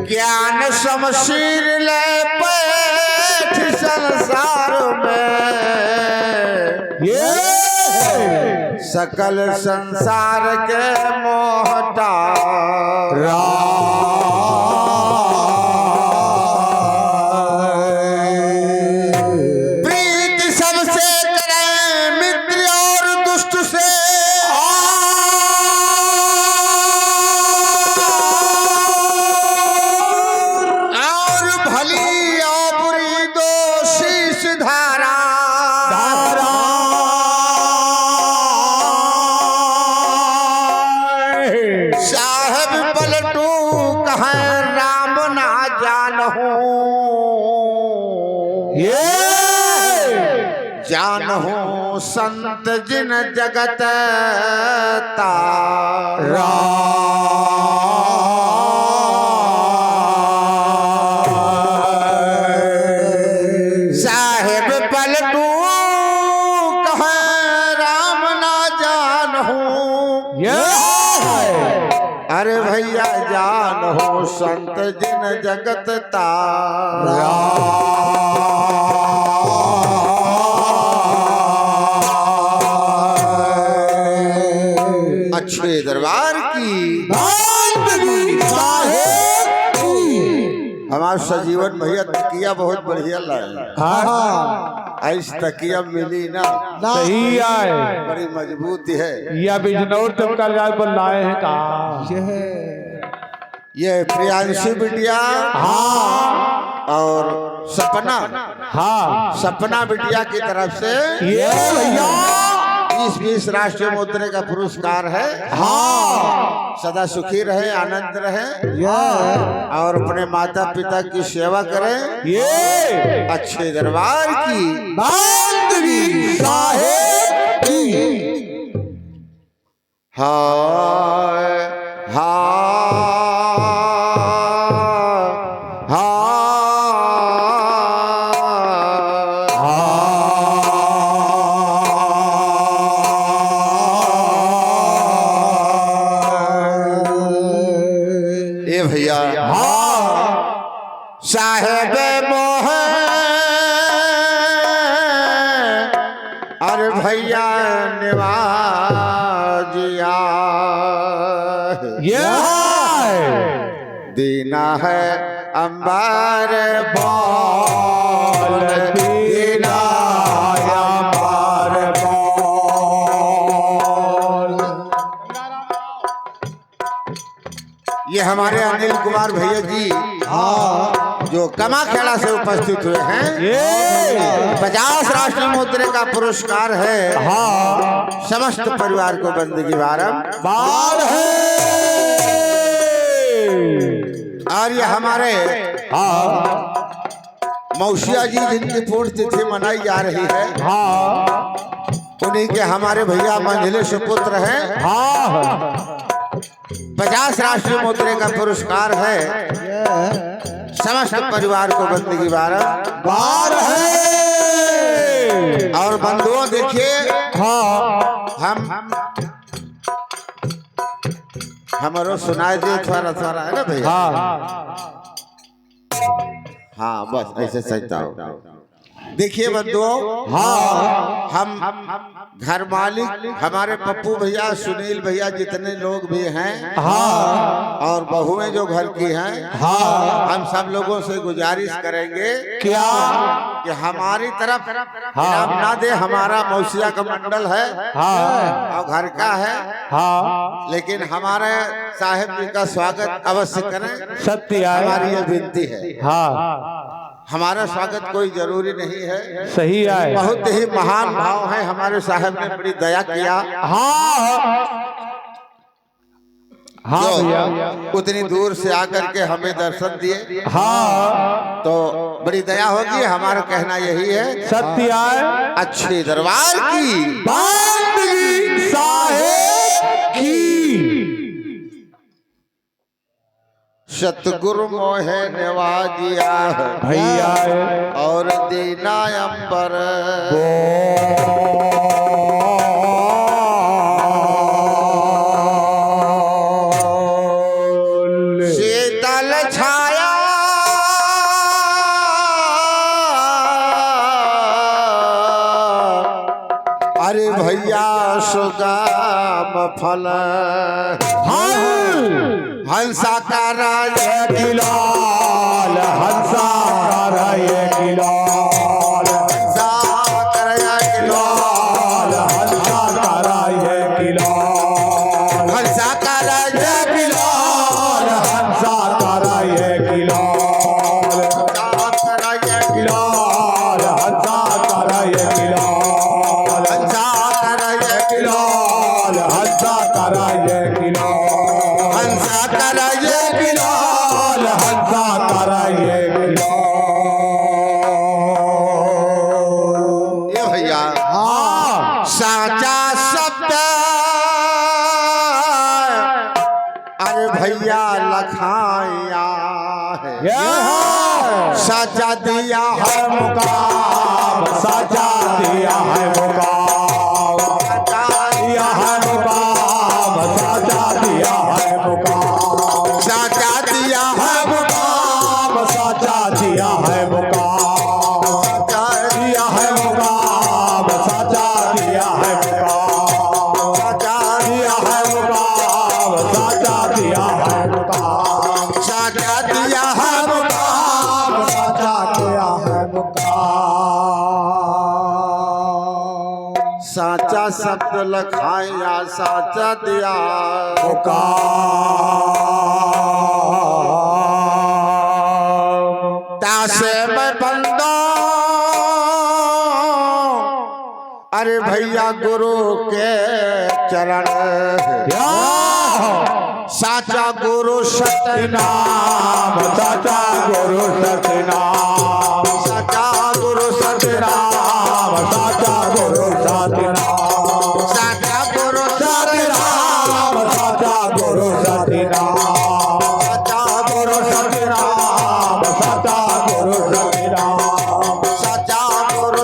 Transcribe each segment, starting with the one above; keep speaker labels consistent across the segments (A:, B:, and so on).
A: ज्ञान शमशीर ले पैठ संसार में, सकल संसार के मोहता प्रीत सबसे करे मित्र और दुष्ट से, और भली और बुरी दो शीश धारा साहब पलटू कहे राम ना जानहूं, जानहूं संत जिन जगत तारा। साहेब पलटू कहे राम ना जानहूं, अरे भैया जान हो संत जिन जगत तारा। अच्छे दरबार की हमारे सजीवन भैया तकिया बहुत बढ़िया लाए। ऐस तकिया मिली ना
B: सही आए,
A: बड़ी मजबूत है।
B: या बिजनौर तक का राज पर लाए हैं का
A: ये प्रियांशु बिटिया और सपना, सपना बिटिया की तरफ से
B: ये भैया
A: 20 राष्ट्रीय मुद्रे का पुरस्कार है। सदा सुखी रहे, आनंद रहे और अपने माता पिता की सेवा करें।
B: ये
A: अच्छे दरबार की
B: बांधवी साहेब की
A: हाय भैया साहेब मोह अरे भैया निवाजिया
B: ये
A: दीना है अंबर बोल, दीना अंबर बोल। ये हमारे अनिल कुमार भैया जी जो कमाखेड़ा से उपस्थित हुए हैं, 50 राष्ट्रीय मुद्रे का पुरस्कार है। समस्त परिवार को बंदगी बारंबार है। और ये हमारे मौसिया जी जिनकी पुण्यतिथि मनाई जा रही है, उन्हीं के हमारे भैया मंझले सुपुत्र हैं। 50 राष्ट्रीय मुद्रे का पुरस्कार है। समस्त परिवार को बंदगी बारंबार है। और बंधुओं देखिए, हमारो सुनाई दे थोड़ा थोड़ा है ना भैया। हाँ बस ऐसे सहता हो। देखिए बंधुओं, हम घर मालिक हमारे पप्पू भैया, सुनील भैया, जितने लोग भी हैं और बहुएं जो घर की हैं, हम सब लोगों से गुजारिश करेंगे क्या कि हमारी तरफ इनाम ना दे। हमारा मौसिया का मंडल है और घर का है, लेकिन हमारे साहेब जी का स्वागत अवश्य करें।
B: सत्य
A: हमारी ये विनती है। हमारा स्वागत कोई जरूरी नहीं है।
B: सही आए,
A: बहुत ही महान भाव है। हमारे साहब ने बड़ी दया किया।
B: भैया
A: उतनी दूर से आकर के हमें दर्शन दिए, तो बड़ी दया होगी। हमारा कहना यही है।
B: सत्य आए,
A: अच्छे दरबार की
B: बांधवी साहेब की
A: सतगुरु मोहे नवाजिया
B: भैया
A: और दीना अंबर सुगम फल हंसा का राय
B: किलाल हंसा कराय किलाल
A: हंसा कराय किलाल
B: हंसा कराय किलाल
A: हंसा कराय
B: किलाल हंसा कराय किलाल किलाल हंसा कराय किलाल
A: हंसा कराय
B: किलाल हंसा कराय किलाल
A: हंसा कराय
B: किलाल हंसा कराय किलाल।
A: ये भैया साचा शब्द अरे भैया लखाया है साचा दिया है
B: मुकाम साजा दिया है मुकाम दिया है मुकाम साजा दिया है मुकाम
A: साचा दिया है
B: मुकाम साजा दिया है मुकाम दिया है मुकाम साजा दिया है मुकाम
A: साचा
B: दिया है मुकाम साजा दिया है मुकाम
A: साचा दिया है
B: मुकाम साजा दिया है मुकाम
A: साचा शब्द लखाया साचा दिया
B: मुकाम
A: तासे में बंदा अरे भैया गुरु के चरण साचा गुरु
B: नाम साचा गुरु सतनाम
A: साचा गुरु
B: नाम साचा गुरु सतनाम
A: साचा गुरु
B: सतनाम साचा गुरु सतनाम
A: साचा
B: गुरु सतनाम साचा गुरु सतनाम
A: साचा गुरु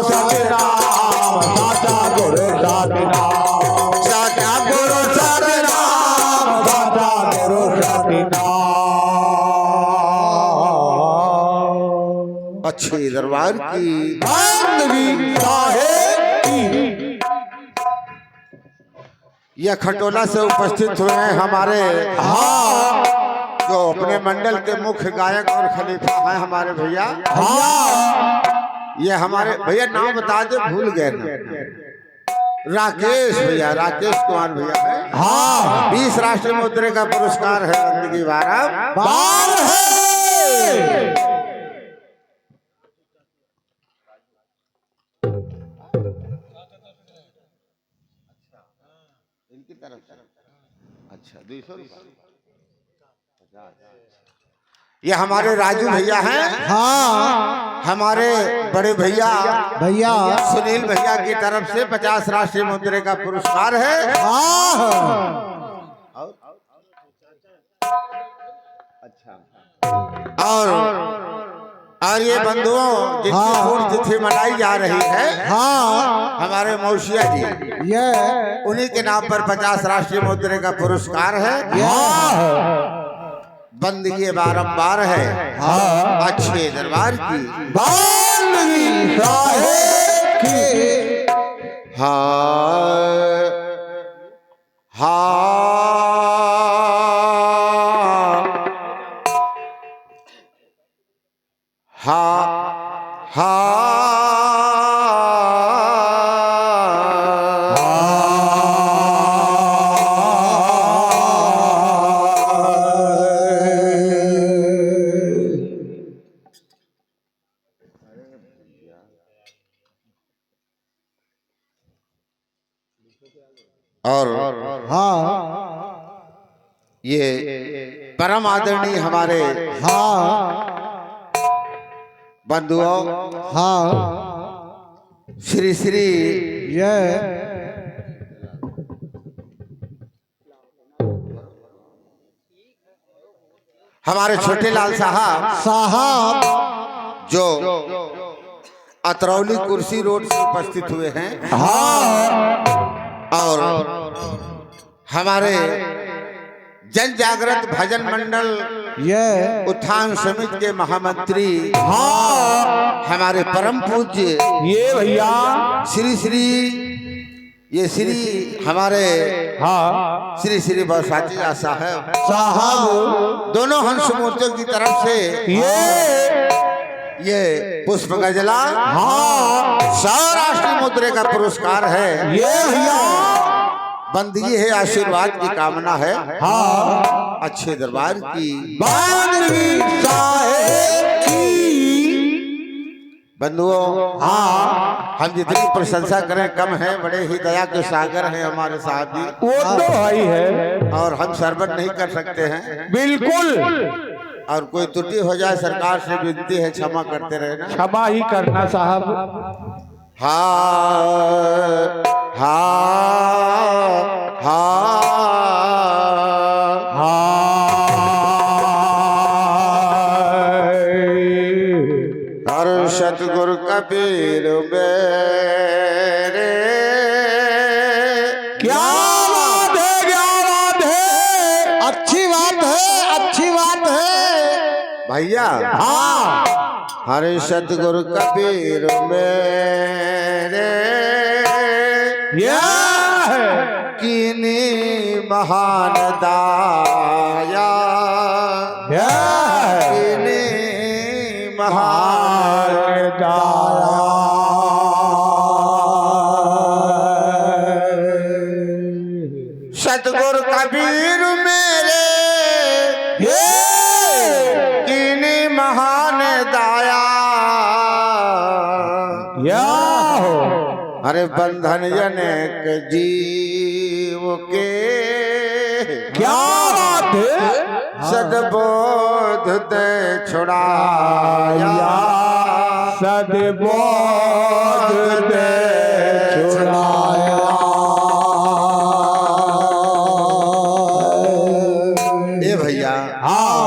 B: सतनाम साचा गुरु सतनाम
A: साचा गुरु
B: सतनाम साचा गुरु सतनाम।
A: अच्छे दरबार की
B: बंदगी साहेब की
A: यह खटोला से उपस्थित हुए हैं हमारे जो अपने मंडल के मुख्य गायक और खलीफा हैं हमारे भैया ये हमारे भैया नाम बता दे भूल गए ना राकेश भैया राकेश कुमार भैया है 20 राष्ट्रीय मुद्रे का पुरस्कार है बंदगी 12
B: है
A: इनकी तरफ से अच्छा 200 रुपये ये हमारे राजू भैया हैं हमारे बड़े भैया सुनील भैया की तरफ से 50 राष्ट्रीय मुद्रे का पुरस्कार है अच्छा और ये बंधुओं जिनकी पूर्ण तिथि मनाई जा रही है हमारे मौसिया जी उन्हीं के नाम पर 50 राष्ट्रीय मुद्रे का पुरस्कार है बंदगी बारंबार है अच्छे दरबार की
B: बंदगी साहेब की
A: और ये परम आदरणीय हमारे बंधुओं श्री श्री हमारे छोटे लाल साहब जो अतरौली कुर्सी रोड से उपस्थित हुए हैं और हमारे जन जागृत भजन मंडल उत्थान समिति के महामंत्री हमारे परम पूज्य
B: ये भैया
A: श्री श्री ये श्री हमारे
B: हाँ
A: श्री श्री बरसाती साहब
B: साहब
A: दोनों हंस मूर्तियों की तरफ से ये पुष्प गजला
B: हाँ
A: सौराष्ट्रीय मुद्रे का पुरस्कार है।
B: ये भैया
A: बंदगी है, आशीर्वाद की कामना है।
B: हाँ
A: अच्छे दरबार की
B: बंदगी साहेब की
A: बंधुओं,
B: हाँ
A: हम जितनी प्रशंसा करें कम है। बड़े ही दया के सागर हैं हमारे साहब जी,
B: वो तो भाई है
A: और हम सरबत नहीं कर सकते हैं।
B: बिल्कुल
A: और कोई त्रुटि हो जाए करतार से विनती है, क्षमा करते रहे ना।
B: क्षमा ही करना साहब।
A: हाँ हाँ हाँ और सतगुरु कबीर मेरे
B: क्या बात है, क्या बात है, अच्छी बात है, अच्छी बात है
A: भैया।
B: हाँ
A: हरे सतगुरु कबीर मेरे
B: ये है
A: कीनी महान दाया,
B: ये है
A: कीनी महान सतगुरु कबीर मेरे कीनी महान दाया।
B: या हो
A: अरे बंधन अनेक जीव के
B: क्या बात है,
A: सदबोध दे छुड़ाया,
B: सदबोध दे छुड़ाया।
A: ए भैया
B: हाँ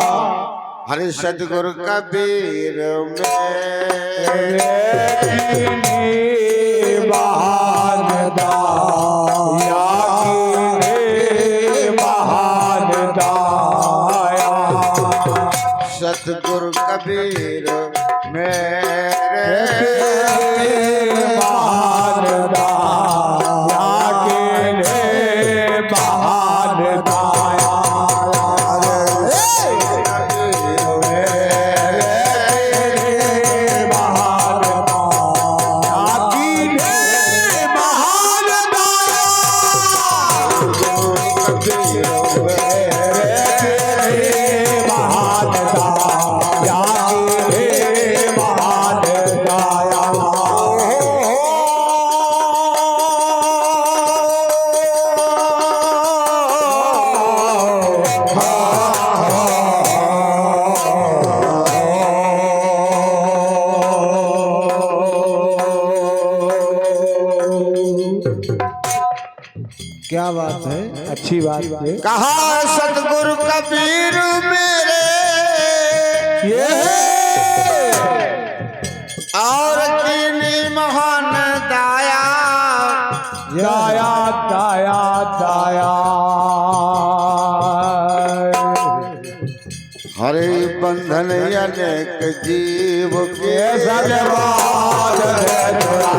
A: हरे सतगुरु कबीर मेरे
B: महान दाया, महान दाया,
A: सतगुरु कबीर मेरे
B: महान दाया, महान दाया। क्या बात है, अच्छी बात है।
A: कहा सतगुरु कबीर मेरे
B: ये
A: और कीनी महान दाया,
B: दाया दाया दाया।
A: हरे बंधन अनेक जीव के
B: सदबाद दे छुड़ा,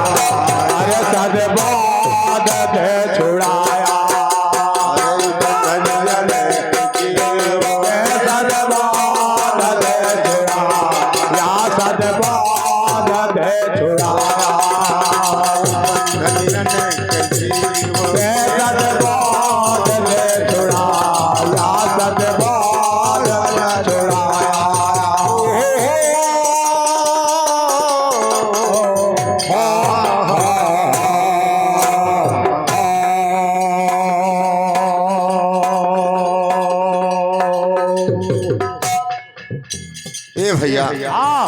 B: अरे सदबाद दे छुड़ाया,
A: हरे बंधन अनेक जीव के
B: सदबाद दे छुड़ा, या सदबाद दे छुड़ाया,
A: बंधन अनेक जीव के
B: सदबाद दे छुड़ा, या सदबाद दे छुड़ाया।
A: ए भैया
B: हाँ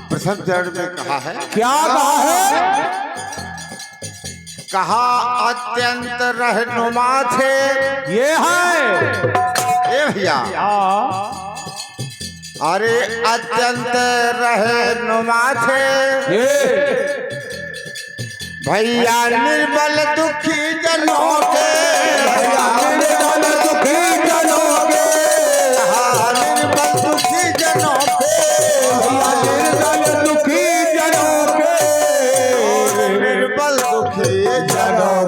A: प्रथम चरण में कहा है,
B: क्या कहा है,
A: कहा अत्यंत रहनुमा थे।
B: ये है
A: ए भैया अरे अत्यंत रहनुमा थे भैया निर्बल दुखी जनों के,
B: निर्बल दुखी जनों के,
A: हाँ, निर्बल दुखी जनों के,
B: निर्बल दुखी जनों के,
A: निर्बल दुखी जनों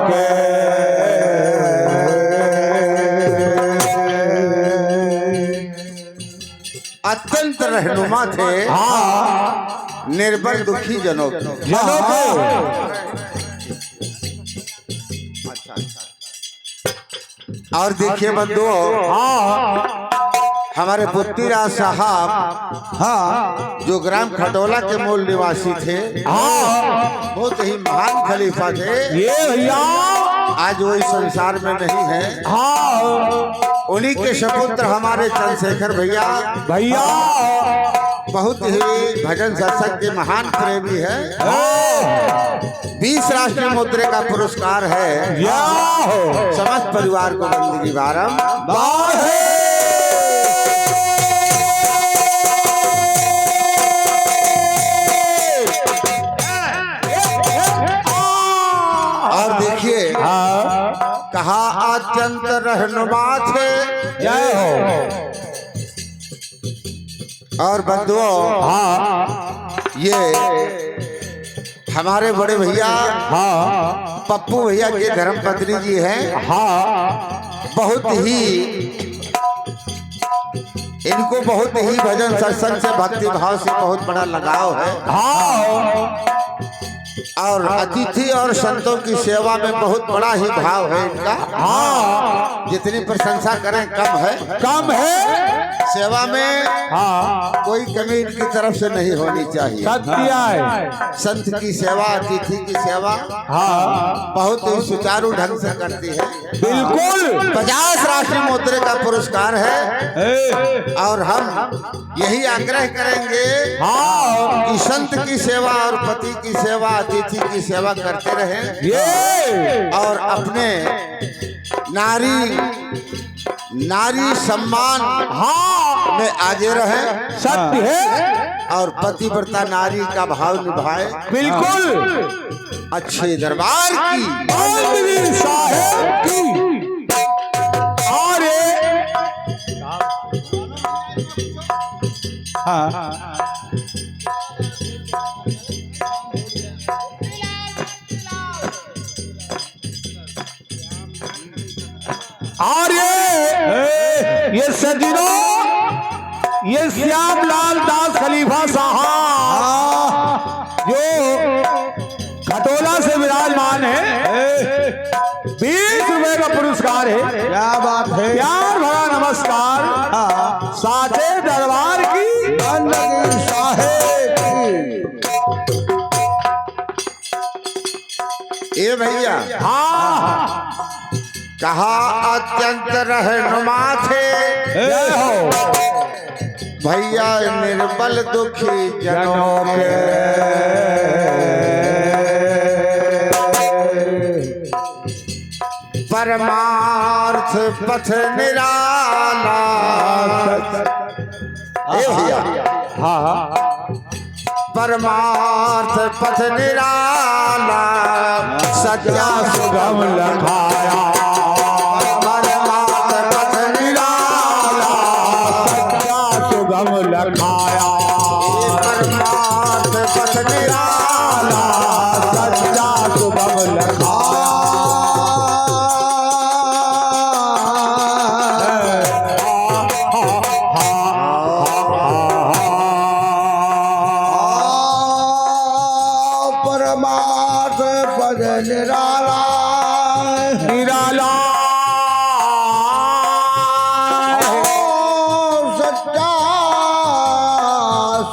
A: अत्यंत रहनुमा थे निर्बल दुखी जनों के। और देखिए बंधुओं, हमारे पुत्तीराज साहब जो ग्राम खटोला के मूल निवासी थे, बहुत ही महान खलीफा थे।
B: ये भैया
A: आज वो इस संसार में नहीं है। उन्हीं के सपुत्र हमारे चंद्रशेखर भैया बहुत ही भजन सत्संग के महान प्रेमी है। 20 राष्ट्रीय मुद्रे का पुरस्कार है। समस्त परिवार को बंदगी बारंबार है। और देखिए कहा अत्यंत रहनुमा थे।
B: जय हो।
A: और बंधुओं, ये हमारे बड़े भैया पप्पू भैया के धर्मपत्नी जी हैं। बहुत ही इनको बहुत ही भजन सत्संग से भक्ति भाव से बहुत बड़ा लगाव है। और अतिथि और संतों की सेवा में बहुत बड़ा ही भाव है इनका। जितनी प्रशंसा करें कम है। सेवा में कोई कमी इनकी तरफ से नहीं होनी चाहिए।
B: सत्य है।
A: संत की सेवा, अतिथि की सेवा बहुत ही सुचारू ढंग से करती है।
B: बिल्कुल।
A: 50 राष्ट्रीय मुद्रे का पुरस्कार है। और हम यही आग्रह करेंगे कि संत की सेवा और पति की सेवा, अतिथि की सेवा करते रहें और अपने नारी सम्मान में आगे रहें।
B: सत्य है।
A: और पतिव्रता नारी का भाव निभाए।
B: बिल्कुल।
A: अच्छे दरबार की
B: बंदगी साहेब की। ये सज्जनों, ये श्यामलाल दास खलीफा साहब जो खटोला से विराजमान है, 20 रुपए का पुरस्कार है। क्या बात है। प्यार भरा नमस्कार साचे दरबार की बंदगी साहेब की।
A: ए भैया कहा अत्यंत रहनुमा थे। भैया निर्बल दुखी जनों के। परमार्थ पथ निराला। भैया परमार्थ पथ निराला सच्चा सुगम लखाया।
B: लखाया
A: परमार्थ पथ निराला
B: सच्चा शुभम लखाया। परमार्थ पथ निराला निराला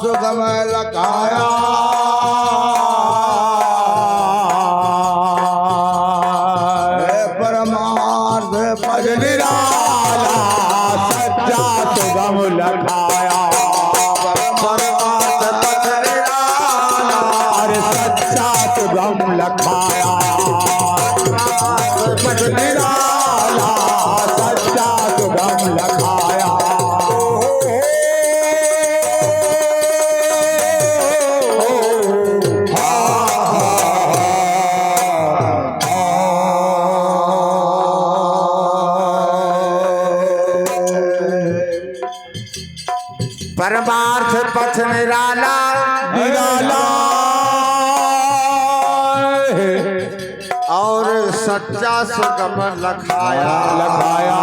B: सुगम लखाया। परमार्थ पद निराला सच्चा सुगम लखाया। परमार्थ पद निराला अरे सच्चा सुगम लखाया। पद निराला सच्चा सुगम लखाया।
A: परमार्थ पथ निराला
B: निराला
A: और सच्चा सुगम लखाया।
B: लखाया।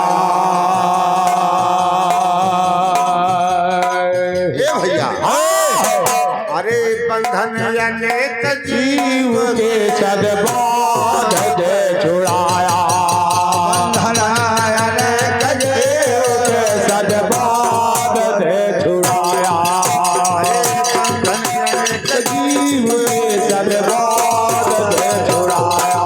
A: बंधन अनेक
B: जीव के सदबाध दे छुड़ाया, बंधन अनेक जीव के सदबाध दे छुड़ाया,
A: बंधन अनेक
B: जीव के सदबाध दे छुड़ाया।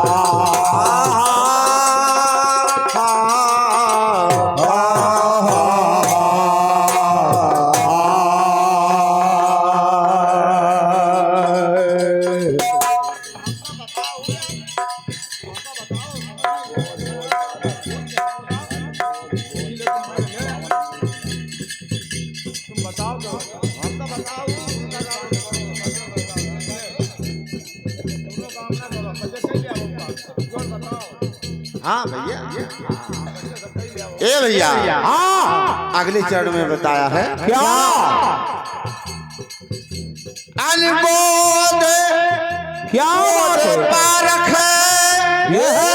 A: हाँ भैया, ए भैया,
B: हाँ
A: अगले चरण में बताया है
B: क्या?
A: अनबोध
B: क्या बात है?
A: पारख
B: ये है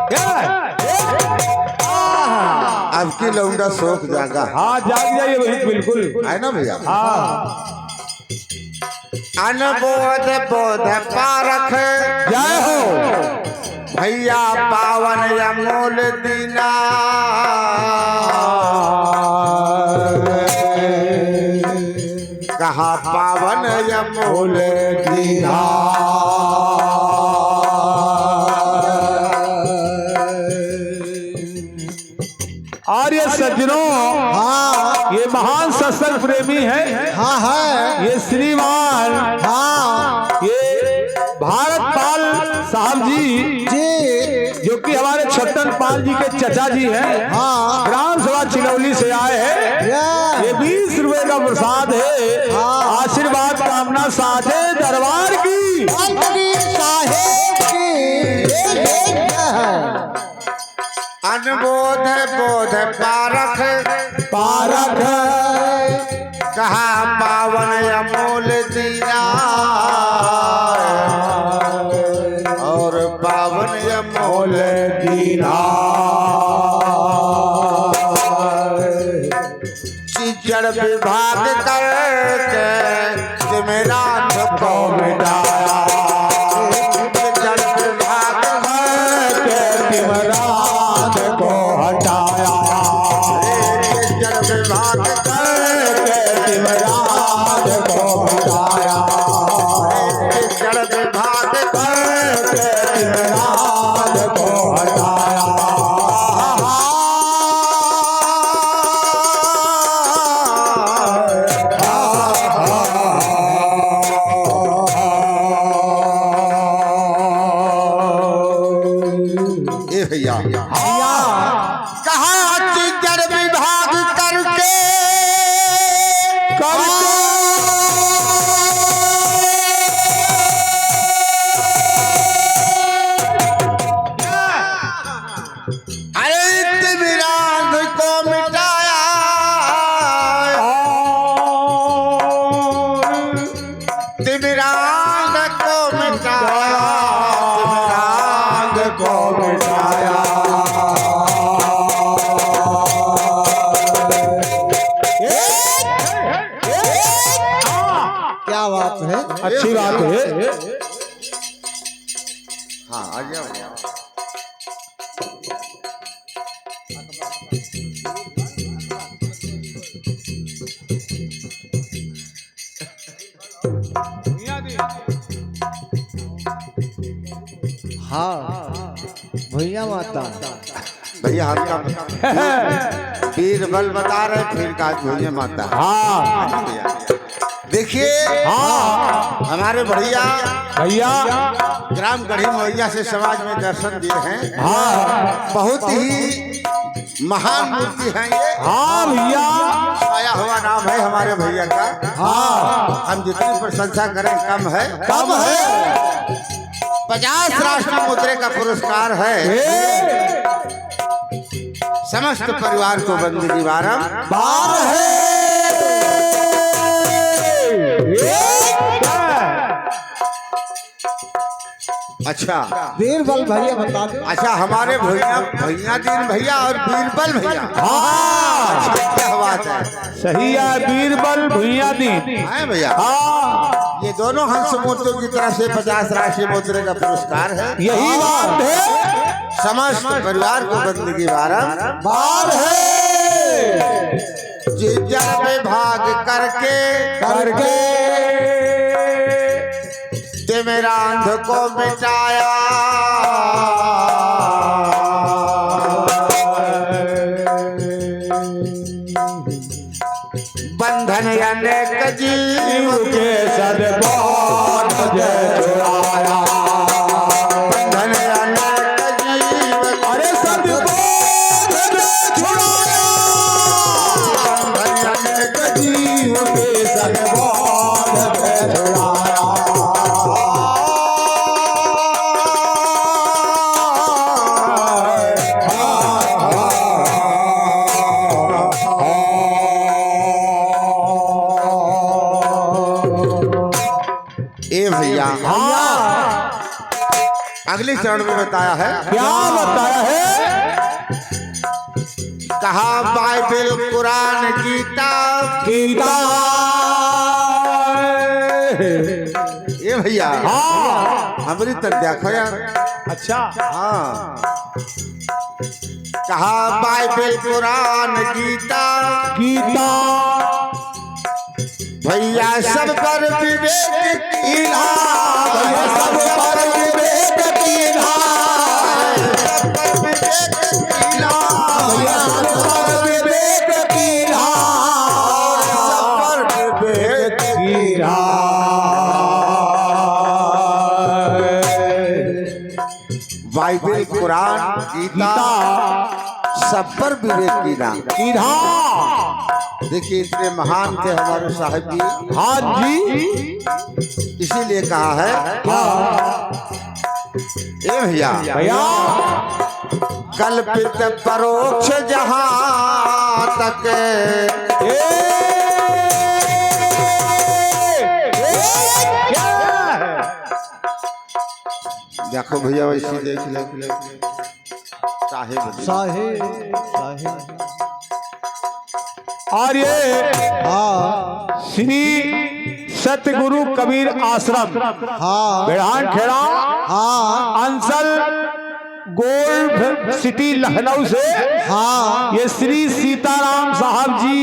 B: क्या?
A: अब की लौंडा शोक जागा
B: हाँ जाग जाइए वही बिल्कुल
A: है ना भैया।
B: हाँ
A: अनबोध बोध पारख
B: जय हो
A: भैया पावन अमोल दीना, कहा पावन अमोल दीना।
B: और ये सज्जनों, हाँ ये महान सत्संग प्रेमी है, हाँ है ये श्रीमान, हाँ ये भारत पाल साहब जी जो कि हमारे छट्टन पाल जी के चचा जी हैं, हाँ ग्राम सभा चिलौली से आए हैं। ये 20 रुपए का प्रसाद है, आशीर्वाद कामना साझे दरबार की
A: अनबोध बोध पारख
B: पारख
A: कहा पावन अमोल दीना, और पावन अमोल
B: दीना
A: चिजड़ विभाग करके मेरा को मिटाया, चिजड़ विभाग
B: के तिमरान को हटाया,
A: चिजड़ विभाग
B: के तिमरान को हटाया,
A: चिजड़ विभाग
B: के तिमरान को हटाया।
A: ए भैया कहा चिजड़ विभाग करके अरे तिमिरान को मिटाया, तिमिरान को मिटाया, तिमिरान को मिटाया।
B: क्या बात है? अच्छी बात है।
A: हाँ आ जाओ।
C: हाँ भैया माता
A: भैया हमका बीरबल बता रहे, फिर का भैया माता।
B: हाँ
A: भैया देखिए,
B: हाँ
A: हमारे भैया
B: भैया
A: ग्राम गढ़ी मवैया से समाज में दर्शन दिए हैं।
B: हाँ
A: बहुत ही महान मूर्ति है ये।
B: हाँ भैया
A: आया हुआ नाम है हमारे भैया का।
B: हाँ
A: हम जितनी प्रशंसा करें कम है,
B: कम है।
A: 50 राष्ट्रीय मुद्रे का पुरस्कार है। समस्त परिवार को बंदगी
B: बार है।
A: अच्छा
C: बीरबल भैया बता दो।
A: अच्छा, हमारे भैया भैया दीन भैया और बीरबल भैया।
B: हाँ
A: क्या बात बात है।
B: सही है बीरबल भुइया दीन।
A: है भैया,
B: हाँ
A: ये दोनों हंस मूर्तियों की तरफ से 50 राशि मुद्रे का पुरस्कार है।
B: यही बात है,
A: समस्त परिवार को बंदगी बार
B: है
A: जीजा में भाग करके
B: करके
A: ते मेरा अंध को मिटाया। बंधन अनेक जीव
B: के सदबार मुझे छुड़ाया।
A: बंधन अनेक जीव
B: अरे सदबार मुझे छुड़ाया।
A: बंधन अनेक
B: जीव के सदबार मुझे छुड़ाया।
A: ए भैया,
B: हाँ
A: अगले चरण में बताया है,
B: क्या बताया है?
A: कहा बाइबल कुरान गीता।
B: गीता
A: ए भैया,
B: हाँ
A: हमारी तरफ देखो यार।
B: अच्छा
A: हाँ, कहा बाइबल कुरान गीता
B: गीता
A: भैया सब पर विवेक की धार।
B: भैया सब पर विवेक की धार।
A: सब पर विवेक की धार।
B: भैया सब पर विवेक की धार।
A: सब पर विवेक
B: की धार।
A: बाइबल कुरान गीता सब पर विवेक की धार।
B: की धार।
A: देखिए इतने महान थे हमारे साहब जी।
B: हाँ जी,
A: इसीलिए कहा है, ए भैया,
B: भैया
A: कल्पित परोक्ष जहां तक देखो भैया, वैसे देख ले साहेब।
C: साहिब
B: और ये
C: हाँ
B: श्री सतगुरु कबीर आश्रम
C: हाँ
B: बिढ़ान खेड़ा
C: हाँ
B: अंसल गोल्ड सिटी लखनऊ से
C: हाँ
B: ये श्री सीताराम साहब जी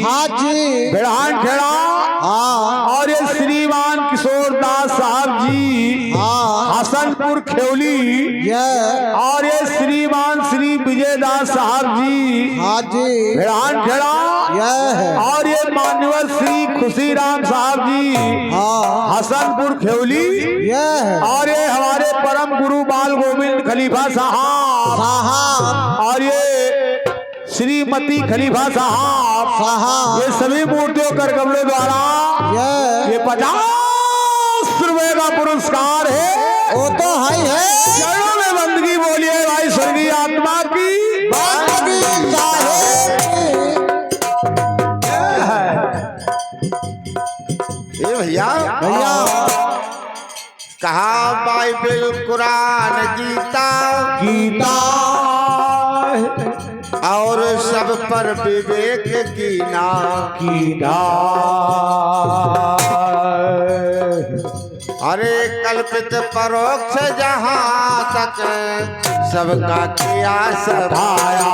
C: हाँ जी
B: बिढ़ान खेड़ा
C: हाँ
B: और ये श्रीमान किशोर दास साहब जी
C: हाँ
B: हसनपुर खेवली
C: ये
B: और ये श्रीमान श्री विजय दास साहब जी
C: हाँ जी
B: बिढ़ान खेड़ा
C: ये
B: और ये मान्यवर श्री खुशीराम साहब जी
C: हाँ
B: हसनपुर खेवली
C: ये
B: और ये हमारे परम गुरु बाल गोविंद खलीफा साहब
C: साहब
B: और ये श्रीमती खलीफा साहब
C: साहब
B: ये सभी मूर्तियों कर कमलों द्वारा ये 50 रुपए का पुरस्कार है।
C: वो तो है
B: चरणों में बंदगी बोलिए भाई स्वर्गीय आत्मा की
C: बंदगी
A: ए भैया,
C: भैया
A: कहा बाइबल कुरान गीता
B: गीता
A: और सब पर विवेक की ना।
B: गीता
A: अरे कल्पित परोक्ष जहां तक सबका किया सभाया।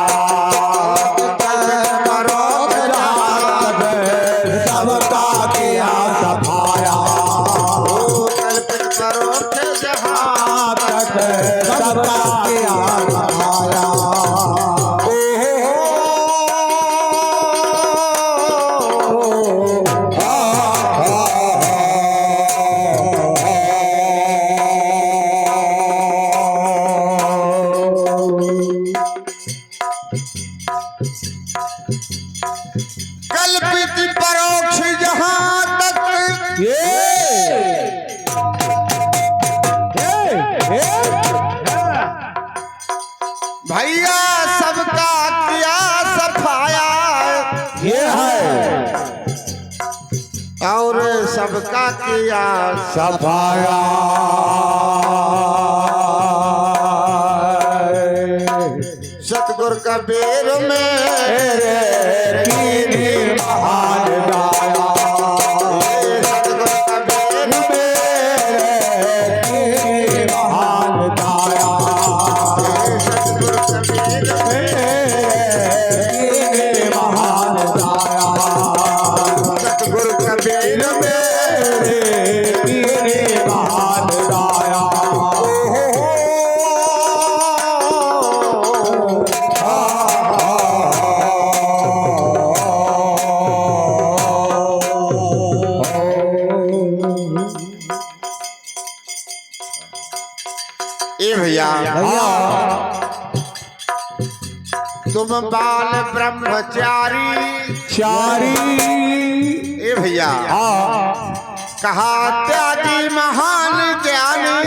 A: कल्पित परोक्ष जहां तक
B: सबका किया सभाया।
A: कल्पित परोक्ष जहां
B: तक सबका किया सभाया।
A: कल्पित परोक्ष जहां तक भैया सबका किया सफाया।
B: ये है
A: और सबका किया
B: सफाया।
A: सतगुरु कबीर में
B: कीनी
A: बाल ब्रह्मचारी
B: चारी
A: ए भैया
B: हाँ
A: कहा त्यागी महान ज्ञानी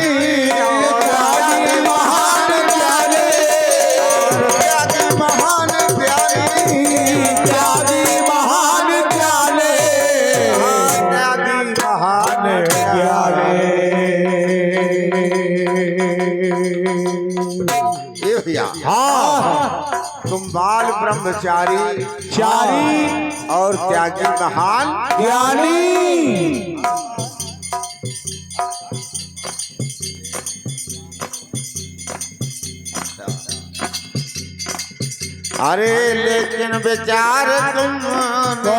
B: त्यागी महान ज्ञानी
A: त्यागी महान ज्ञानी
B: त्यागी महान ज्ञानी
A: त्यागी महान
B: ज्ञानी
A: ए भैया
B: हाँ
A: तुम बाल ब्रह्मचारी
B: चारी
A: और त्यागी महान
B: ज्ञानी
A: अरे लेकिन विचार तुम
B: तो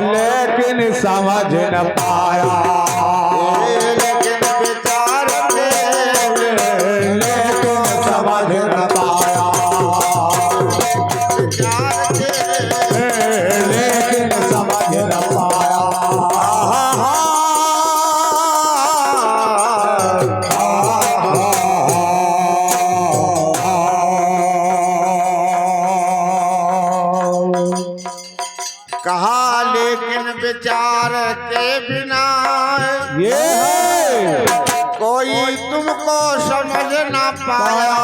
B: लेकिन समझ न पाया
A: लेकिन विचार
B: लेकिन समझ न पाया
A: विचार
B: लेकिन समझ न पाया
A: कहा लेकिन विचार के बिना
B: ये है
A: कोई तुमको समझ ना पाया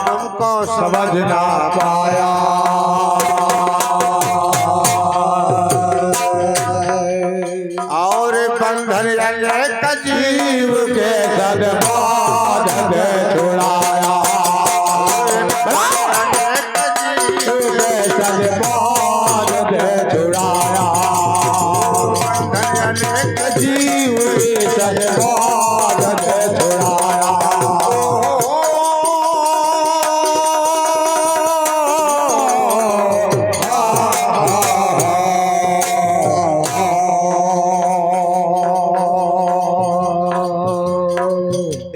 A: तुमको
B: समझ ना पाया
A: और बंधन अनेक
B: जीव के सदबाद दे छुड़ाया
A: अनेक जीव
B: के सदबाद दे छुड़ाया
A: बंधन अनेक
B: जीव के सदबाद दे छुड़ाया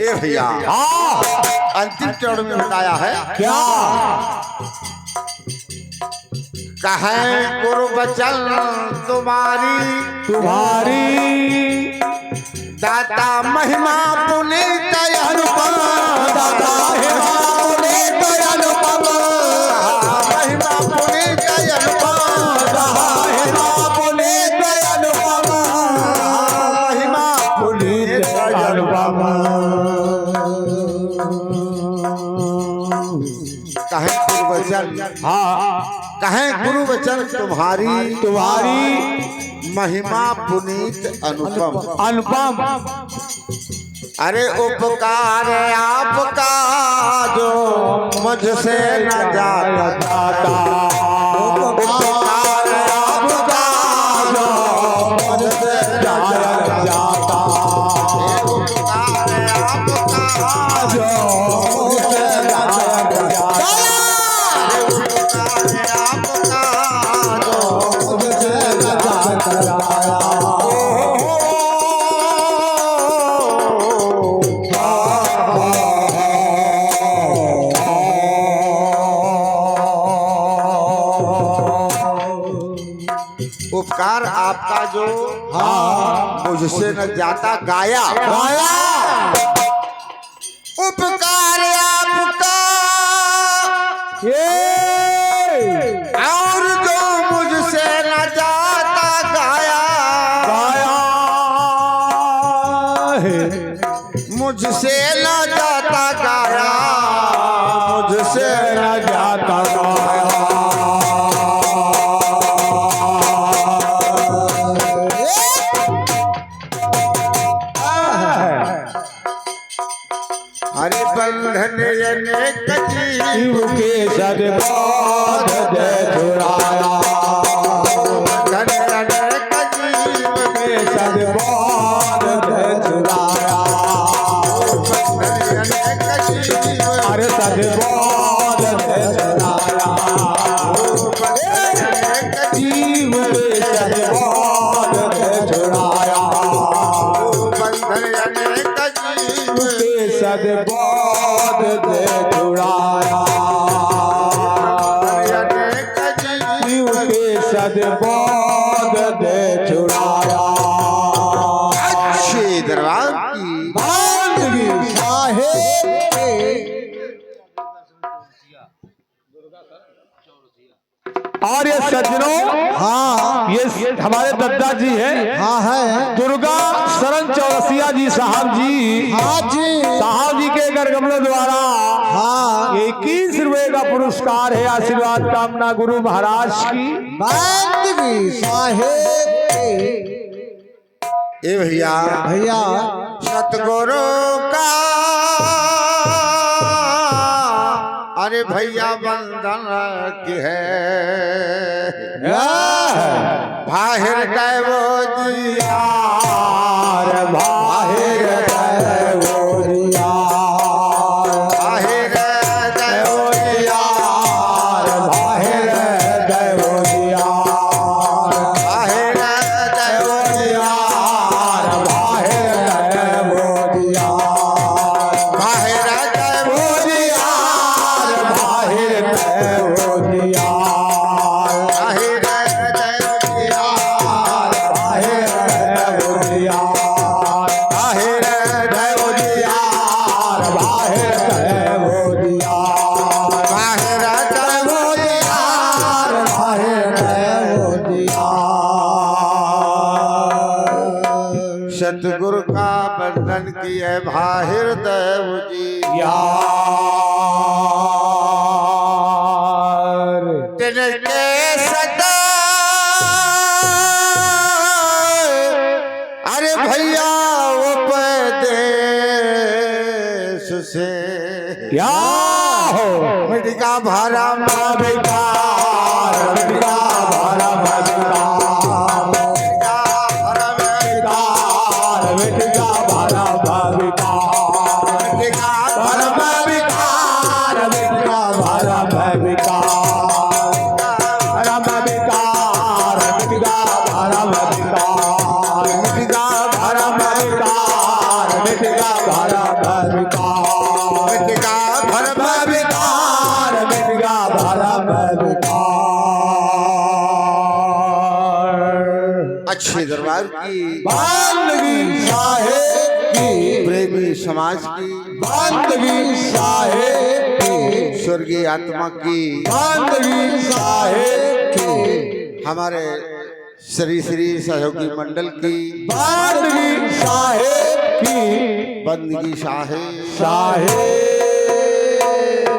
A: ए भैया अंतिम चरण में बताया है
B: क्या
A: कहे गुरु बचन तुम्हारी
B: तुम्हारी
A: दाता महिमा पुनीत अनुपम
B: दाता महिमा पुनीत अनुपम
A: महिमा पुनीत अनुपम
B: महिमा पुनीत अनुपम
A: महिमा
B: पुनीत अनुपम
A: कहे गुरु वचन
B: हाँ
A: कहे गुरु वचन तुम्हारी
B: तुम्हारी
A: महिमा पुनीत अनुपम
B: अनुपम
A: अरे उपकार आपका जो मुझसे न जाता
B: दाता
A: उपकार आपका जो मुझसे न
B: जाया जाता
A: उपकार आपका
B: जो मुझसे जाया जाता
A: उपकार आपका जो
B: मुझसे जाया
A: उपकार आपका जो मुझसे न जाता गाया उपकार आपका और जो मुझसे न जाता गाया मुझसे न जाता गाया मुझसे न
B: जाता
A: हरि बंधन अनेक जीव
B: शिव के सदबाद दे छुड़ाया
A: बंधन अनेक जीव
B: के सदबाद दे छुड़ाया
A: बंधन अनेक जीव
B: अरे सदबाद दे छुड़ाया
A: अनेक
B: जीव के सदबाद दे छुड़ाया
A: बंधन अनेक जीव
B: के सदबाद दे छुड़ाया
A: अनेक जीव
B: शिव के सदबाद दे छुड़ाया
A: अच्छे दरबार की
B: बांधगी साहेब और ये सज्जनों
C: हाँ
B: ये हमारे दद्दा जी हैं
C: हाँ है
B: दुर्गा शरण चौरसिया जी साहब जी
C: हाँ जी
B: साहब जी के गरगमलों द्वारा
C: हाँ
B: 21 रुपए का पुरस्कार है। आशीर्वाद कामना गुरु महाराज की।
C: बंदगी साहेब
A: ए भैया
C: भैया
A: सतगुरु का अरे भैया बंदन की है बाहर वो दिया
B: बाहिर
A: बाहर दिया सतगुरु का बंधन किए बाहिर देव जी तिनके सदा अरे भैया वो परदेश से
B: क्या हो
A: मिटिका भरा माविका अच्छे दरबार की
C: बंदगी साहेब की
A: प्रेमी समाज की
C: बंदगी साहेब की
A: स्वर्गीय आत्मा की
C: बंदगी साहेब की
A: हमारे श्री श्री सहयोगी मंडल की
C: बंदगी साहेब की
A: बंदगी शाहे
C: साहेब